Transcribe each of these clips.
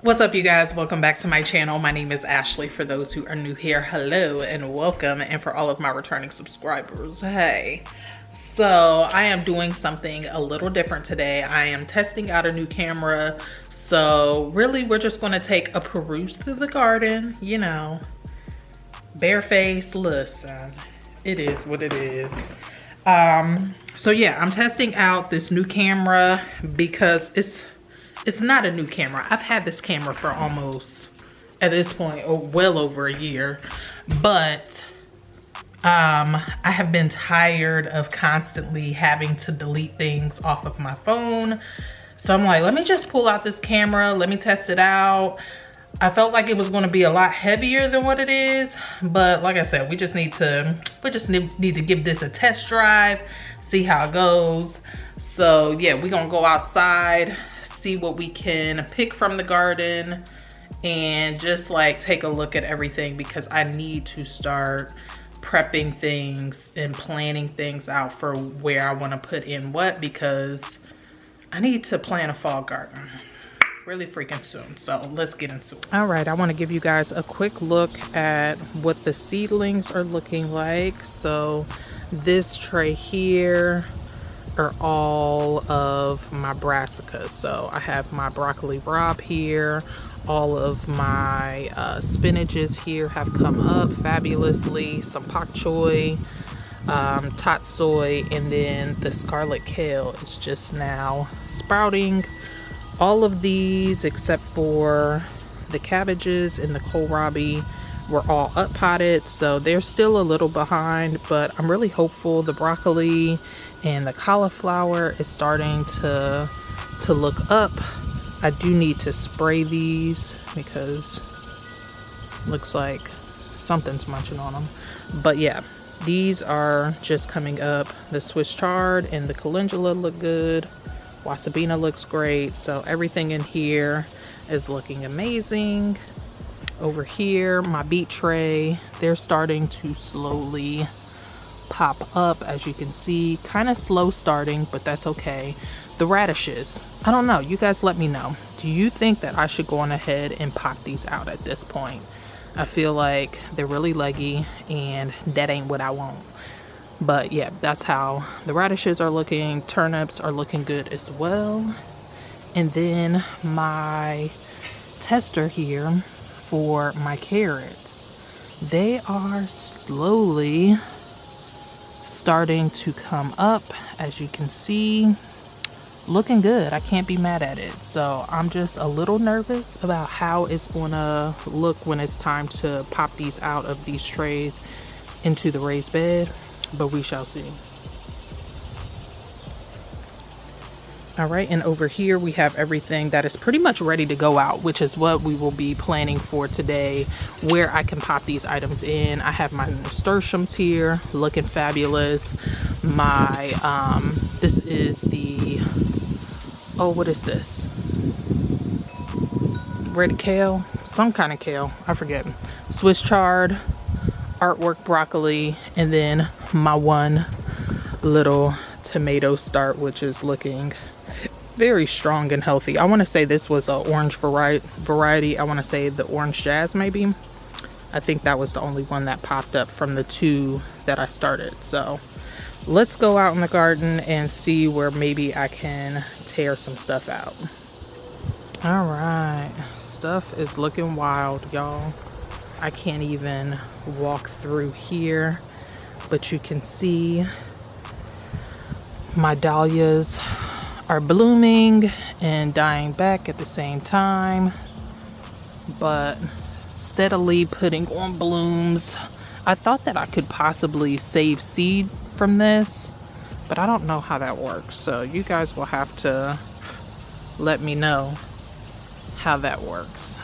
What's up, you guys? Welcome back to my channel. My name is Ashley. For those who are new here, hello and welcome. And for all of my returning subscribers, hey. So I am doing something a little different today. I am testing out a new camera. So really, we're just gonna take a peruse through the garden, you know, bareface, listen, it is what it is. So yeah, I'm testing out this new camera because it's not a new camera. I've had this camera for almost, at this point, well over a year. But I have been tired of constantly having to delete things off of my phone. So I'm like, let me just pull out this camera. Let me test it out. I felt like it was going to be a lot heavier than what it is. But like I said, we just need to give this a test drive, see how it goes. So yeah, we're going to go outside, see what we can pick from the garden, and just like take a look at everything, because I need to start prepping things and planning things out for where I want to put in what, because I need to plant a fall garden really freaking soon. So let's get into it. All right, I want to give you guys a quick look at what the seedlings are looking like. So this tray here are all of my brassicas. So I have my broccoli rabe here. All of my spinaches here have come up fabulously. Some pak choi, tot soy, and then the scarlet kale is just now sprouting. All of these, except for the cabbages and the kohlrabi, were all up potted, so they're still a little behind, but I'm really hopeful. The broccoli and the cauliflower is starting to look up. I do need to spray these because it looks like something's munching on them. But yeah, these are just coming up. The Swiss chard and the calendula look good. Wasabina looks great. So everything in here is looking amazing. Over here, my beet tray, they're starting to slowly pop up, as you can see. Kind of slow starting, but that's okay. The radishes, I don't know, you guys let me know. Do you think that I should go on ahead and pop these out at this point? I feel like they're really leggy and that ain't what I want. But yeah, that's how the radishes are looking. Turnips are looking good as well. And then my tester here for my carrots, they are slowly starting to come up, as you can see. Looking good. I can't be mad at it. So I'm just a little nervous about how it's gonna look when it's time to pop these out of these trays into the raised bed, but we shall see. All right, and over here we have everything that is pretty much ready to go out, which is what we will be planning for today, where I can pop these items in. I have my nasturtiums here looking fabulous. My this is the, oh, what is this, red kale, some kind of kale, I forget. Swiss chard, artwork broccoli, and then my one little tomato start, which is looking very strong and healthy. I want to say this was an orange variety. I want to say the orange jazz, maybe. I think that was the only one that popped up from the two that I started. So let's go out in the garden and see where maybe I can tear some stuff out. All right, stuff is looking wild, y'all. I can't even walk through here, but you can see my dahlias are blooming and dying back at the same time, but steadily putting on blooms. I thought that I could possibly save seed from this, but I don't know how that works. So you guys will have to let me know how that works.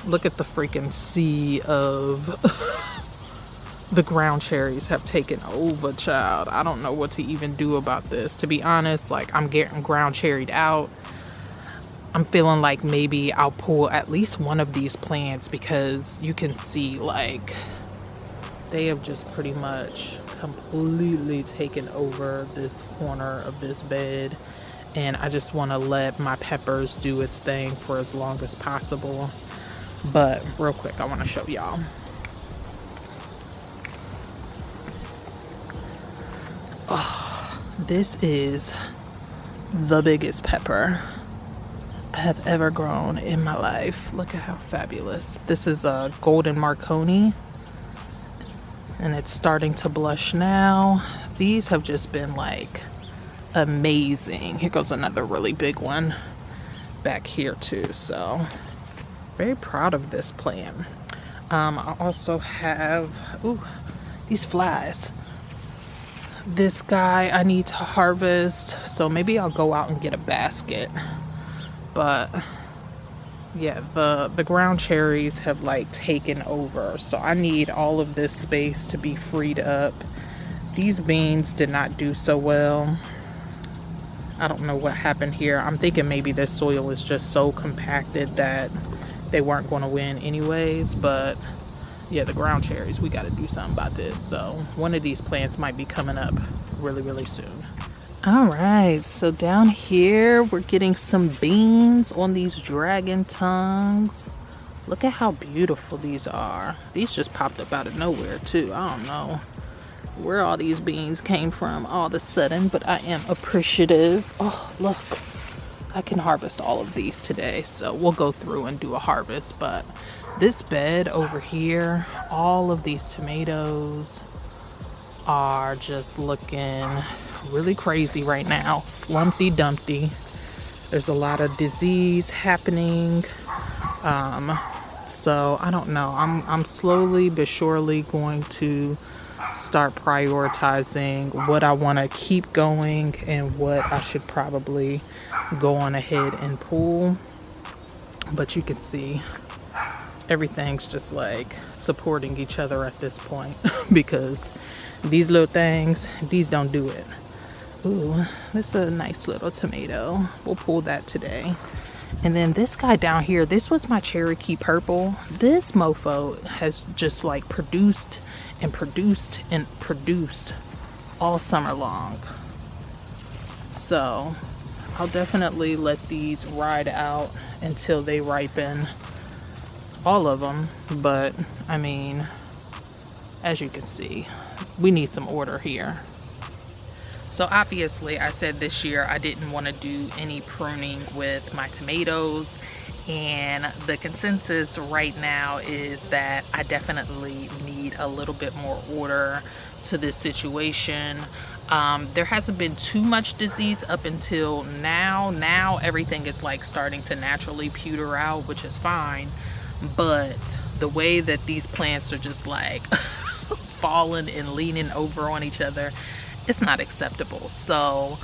Look at the freaking sea of the ground cherries have taken over, child. I don't know what to even do about this, to be honest. Like, I'm getting ground cherried out. I'm feeling like maybe I'll pull at least one of these plants, because you can see like they have just pretty much completely taken over this corner of this bed. and I just want to let my peppers do its thing for as long as possible. But real quick, I want to show y'all. Oh, this is the biggest pepper I have ever grown in my life. Look at how fabulous. This is a golden Marconi, and it's starting to blush now. These have just been like amazing. Here goes another really big one back here too. So very proud of this plant. I also have, ooh, these flies. This guy I need to harvest, so maybe I'll go out and get a basket. But yeah, the ground cherries have like taken over, so I need all of this space to be freed up. These beans did not do so well. I don't know what happened here. I'm thinking maybe this soil is just so compacted that they weren't going to win anyways. But yeah, the ground cherries, we got to do something about this. So one of these plants might be coming up really soon. All right, so down here we're getting some beans on these dragon tongues. Look at how beautiful these are. These just popped up out of nowhere too. I don't know where all these beans came from all of a sudden, but I am appreciative. Oh, look, I can harvest all of these today, so we'll go through and do a harvest. But this bed over here, all of these tomatoes are just looking really crazy right now. Slumpy Dumpty. There's a lot of disease happening. So I don't know. I'm slowly but surely going to start prioritizing what I want to keep going and what I should probably go on ahead and pull. But you can see everything's just like supporting each other at this point because these little things, these don't do it. Ooh, this is a nice little tomato. We'll pull that today. And then this guy down here, this was my Cherokee Purple. This mofo has just like produced and produced and produced all summer long. So I'll definitely let these ride out until they ripen, all of them. But I mean, as you can see, we need some order here. So obviously I said this year I didn't want to do any pruning with my tomatoes, and the consensus right now is that I definitely need a little bit more order to this situation. There hasn't been too much disease up until now. Now everything is like starting to naturally pewter out, which is fine, but the way that these plants are just like falling and leaning over on each other, it's not acceptable. So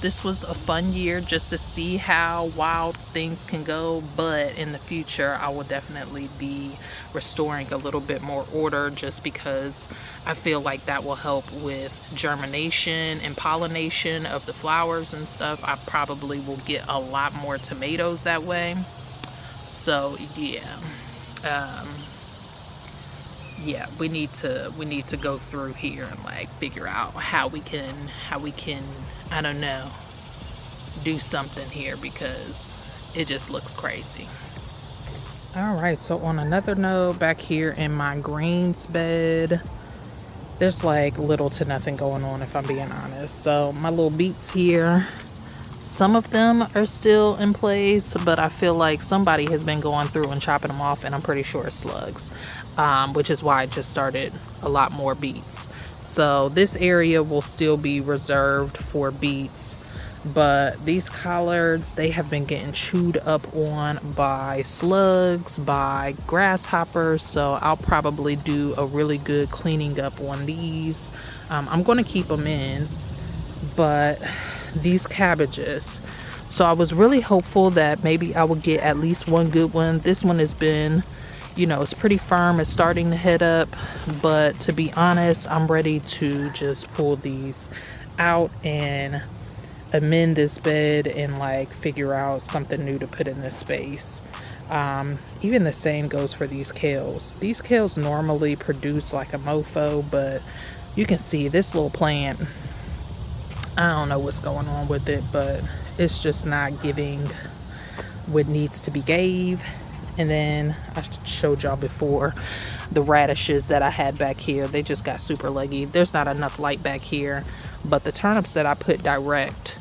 this was a fun year just to see how wild things can go, but in the future I will definitely be restoring a little bit more order, just because I feel like that will help with germination and pollination of the flowers and stuff. I probably will get a lot more tomatoes that way. So yeah, yeah, we need to go through here and like figure out how we can I don't know, do something here, because it just looks crazy. All right, so on another note, back here in my greens bed, there's like little to nothing going on, if I'm being honest. So my little beets here, some of them are still in place, but I feel like somebody has been going through and chopping them off, and I'm pretty sure it's slugs, which is why I just started a lot more beets. So this area will still be reserved for beets, but these collards, they have been getting chewed up on by slugs, by grasshoppers, so I'll probably do a really good cleaning up on these. I'm going to keep them in, but these cabbages, so I was really hopeful that maybe I would get at least one good one. This one has been, you know, it's pretty firm, it's starting to head up, but to be honest, I'm ready to just pull these out and amend this bed and like figure out something new to put in this space. Even the same goes for these kales. These kales normally produce like a mofo, but you can see this little plant I don't know what's going on with it, but it's just not giving what needs to be gave. And then I showed y'all before the radishes that I had back here. They just got super leggy. There's not enough light back here, but the turnips that I put direct,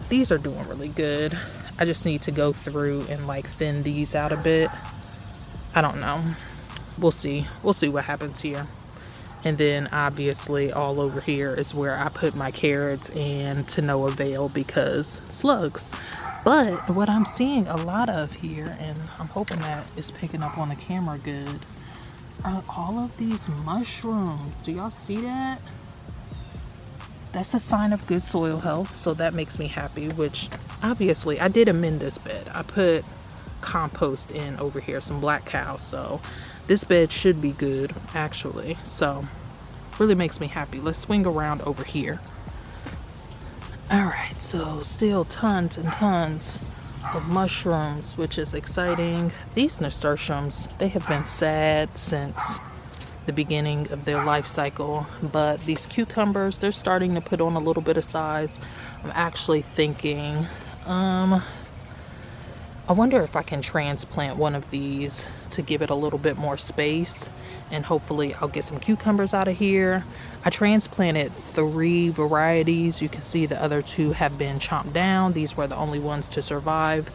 these are doing really good. I just need to go through and like thin these out a bit. I don't know. We'll see. We'll see what happens here. And then obviously all over here is where I put my carrots, and to no avail because slugs. But what I'm seeing a lot of here, and I'm hoping that it's picking up on the camera good, are all of these mushrooms. Do y'all see that? That's a sign of good soil health, so that makes me happy, which obviously I did amend this bed. I put compost in over here, some black cow, so this bed should be good actually. So really makes me happy. Let's swing around over here. All right, so still tons and tons of mushrooms, which is exciting. These nasturtiums, they have been sad since the beginning of their life cycle, but these cucumbers, they're starting to put on a little bit of size. I'm actually thinking, I wonder if I can transplant one of these to give it a little bit more space, and hopefully I'll get some cucumbers out of here. I transplanted 3 varieties. You can see the other 2 have been chopped down. These were the only ones to survive,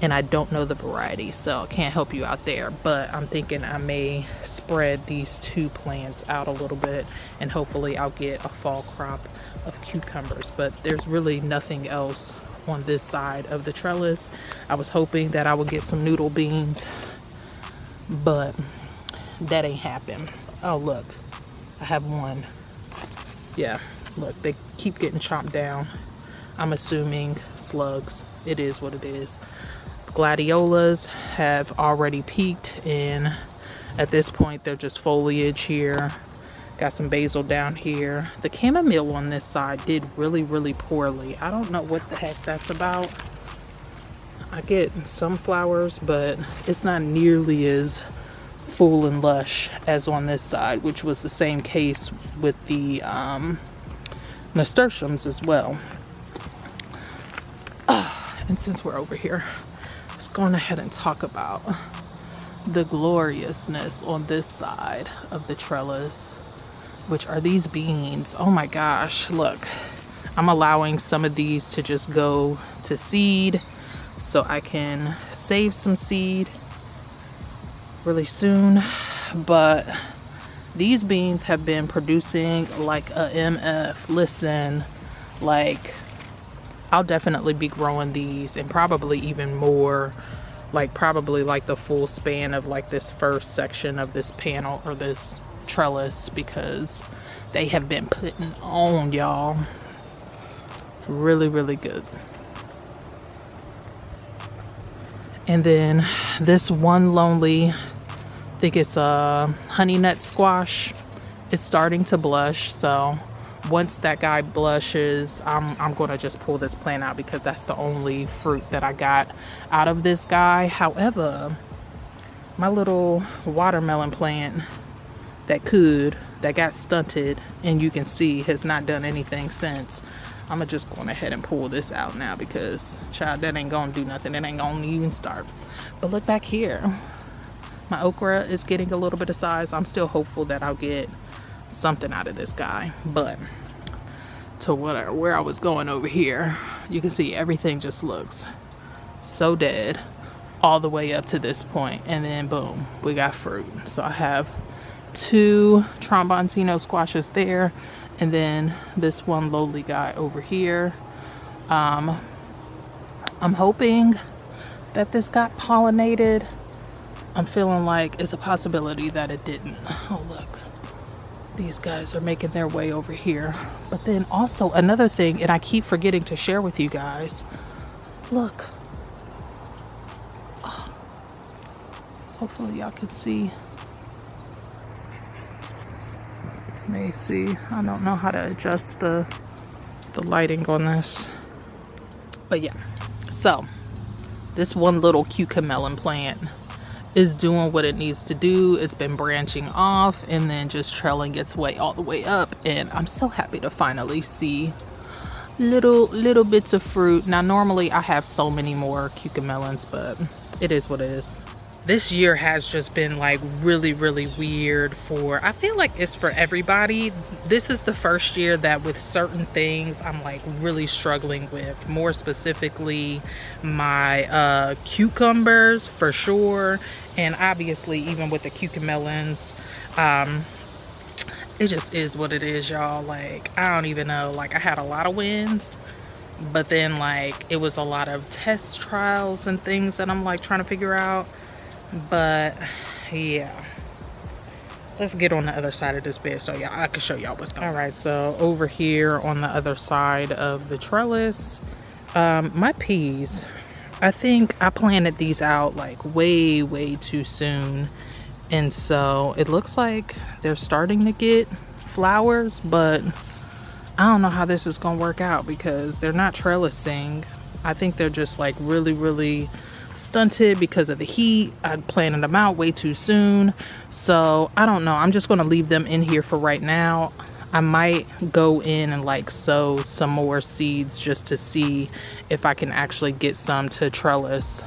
and I don't know the variety, so I can't help you out there, but I'm thinking I may spread these 2 plants out a little bit, and hopefully I'll get a fall crop of cucumbers. But there's really nothing else on this side of the trellis. I was hoping that I would get some noodle beans, but that ain't happened. Oh look, I have one. Yeah, look, they keep getting chopped down. I'm assuming slugs. It is what it is. Gladiolas have already peaked, and at this point they're just foliage here. Got some basil down here. The chamomile on this side did really poorly. I don't know what the heck that's about. I get some flowers, but it's not nearly as full and lush as on this side, which was the same case with the nasturtiums as well. And since we're over here, let's go on ahead and talk about the gloriousness on this side of the trellis, which are these beans. Oh my gosh, look, I'm allowing some of these to just go to seed so I can save some seed really soon. But these beans have been producing like a MF. Listen, like I'll definitely be growing these, and probably even more, like probably like the full span of like this first section of this panel or this trellis, because they have been putting on, y'all. Really good. And then this one lonely, I think it's a honey nut squash, is starting to blush. So once that guy blushes, I'm gonna just pull this plant out, because that's the only fruit that I got out of this guy. However, my little watermelon plant that got stunted, and you can see has not done anything since. I'm just going ahead and pull this out now, because child, that ain't gonna do nothing. It ain't gonna even start. But look back here, my okra is getting a little bit of size. I'm still hopeful that I'll get something out of this guy. But to where I was going over here, you can see everything just looks so dead all the way up to this point, and then boom, we got fruit. So I have 2 tromboncino squashes there, and then this one lowly guy over here. I'm hoping that this got pollinated. I'm feeling like it's a possibility that it didn't. Oh look, these guys are making their way over here. But then also another thing, and I keep forgetting to share with you guys, look. Oh, hopefully y'all can see. May see. I don't know how to adjust the lighting on this, but yeah. So this one little cucamelon plant is doing what it needs to do. It's been branching off and then just trailing its way all the way up, and I'm so happy to finally see little bits of fruit. Now normally I have so many more cucamelons, but it is what it is. This year has just been like really weird for, I feel like it's for everybody. This is the first year that with certain things I'm like really struggling with, more specifically my cucumbers for sure, and obviously even with the cucamelons. It just is what it is, y'all. Like, I don't even know. Like, I had a lot of wins, but then like it was a lot of test trials and things that I'm like trying to figure out. But yeah, let's get on the other side of this bed so I can show y'all what's going on. All right, so over here on the other side of the trellis, my peas, I think I planted these out like way too soon, and so it looks like they're starting to get flowers, but I don't know how this is gonna work out because they're not trellising. I think they're just like really stunted because of the heat. I planted them out way too soon, so I don't know. I'm just gonna leave them in here for right now. I might go in and like sow some more seeds just to see if I can actually get some to trellis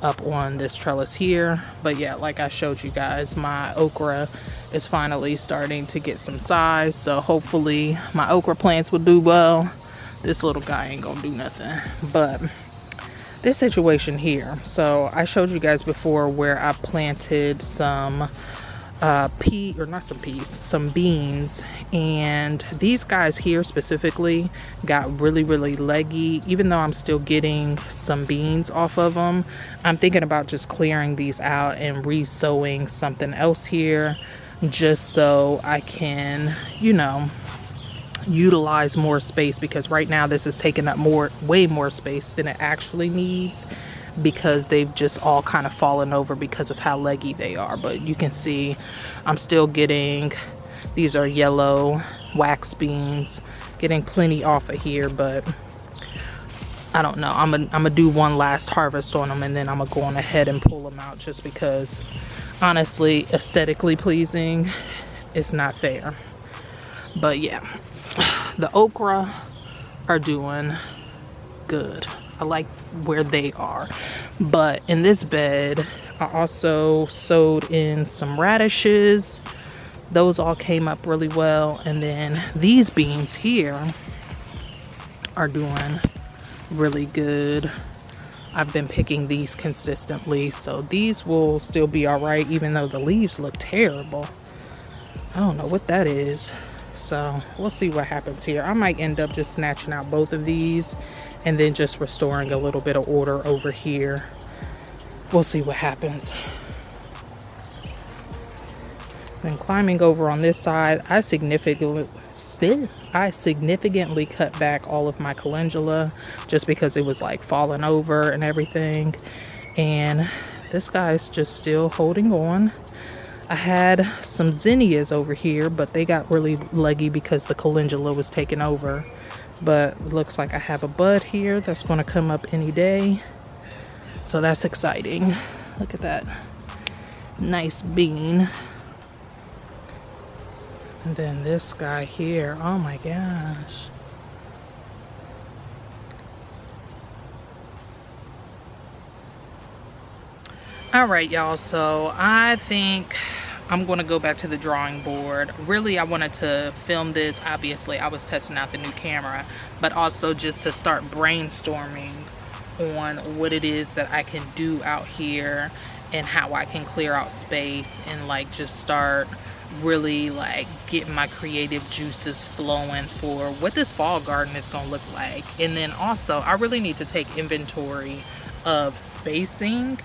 up on this trellis here. But yeah, like I showed you guys, my okra is finally starting to get some size, so hopefully my okra plants will do well. This little guy ain't gonna do nothing. But this situation here, so I showed you guys before where I planted some some beans, and these guys here specifically got really leggy. Even though I'm still getting some beans off of them, I'm thinking about just clearing these out and re-sowing something else here just so I can, you know, utilize more space, because right now this is taking up way more space than it actually needs, because they've just all kind of fallen over because of how leggy they are. But you can see I'm still getting, these are yellow wax beans, getting plenty off of here, but I don't know. I'm gonna do one last harvest on them, and then I'm gonna go on ahead and pull them out, just because honestly, aesthetically pleasing, it's not fair. But yeah, the okra are doing good. I like where they are. But in this bed, I also sowed in some radishes. Those all came up really well. And then these beans here are doing really good. I've been picking these consistently, so these will still be all right, even though the leaves look terrible. I don't know what that is. So we'll see what happens here. I might end up just snatching out both of these and then just restoring a little bit of order over here. We'll see what happens. Then climbing over on this side, I significantly cut back all of my calendula just because it was like falling over and everything. And this guy's just still holding on. I had some zinnias over here, but they got really leggy because the calendula was taken over. But it looks like I have a bud here that's going to come up any day, so that's exciting. Look at that nice bean. And then this guy here, oh my gosh. All right, y'all, so I think I'm going to go back to the drawing board. Really, I wanted to film this. Obviously, I was testing out the new camera, but also just to start brainstorming on what it is that I can do out here and how I can clear out space and like just start really like getting my creative juices flowing for what this fall garden is going to look like. And then also, I really need to take inventory of spacing.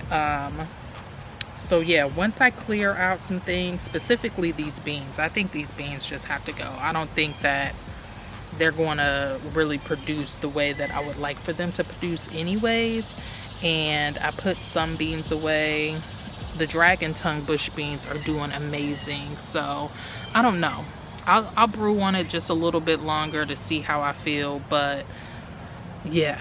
So yeah, once I clear out some things, specifically these beans, I think these beans just have to go. I don't think that they're going to really produce the way that I would like for them to produce anyways. And I put some beans away. The dragon tongue bush beans are doing amazing. So I don't know. I'll brew on it just a little bit longer to see how I feel. But yeah,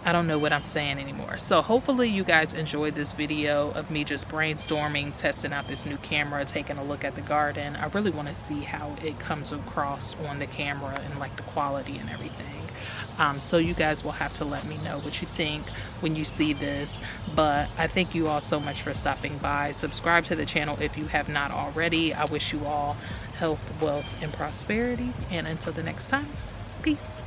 I don't know what I'm saying anymore. So hopefully you guys enjoyed this video of me just brainstorming, testing out this new camera, taking a look at the garden. I really want to see how it comes across on the camera and like the quality and everything. So you guys will have to let me know what you think when you see this. But I thank you all so much for stopping by. Subscribe to the channel if you have not already. I wish you all health, wealth, and prosperity. And until the next time, peace.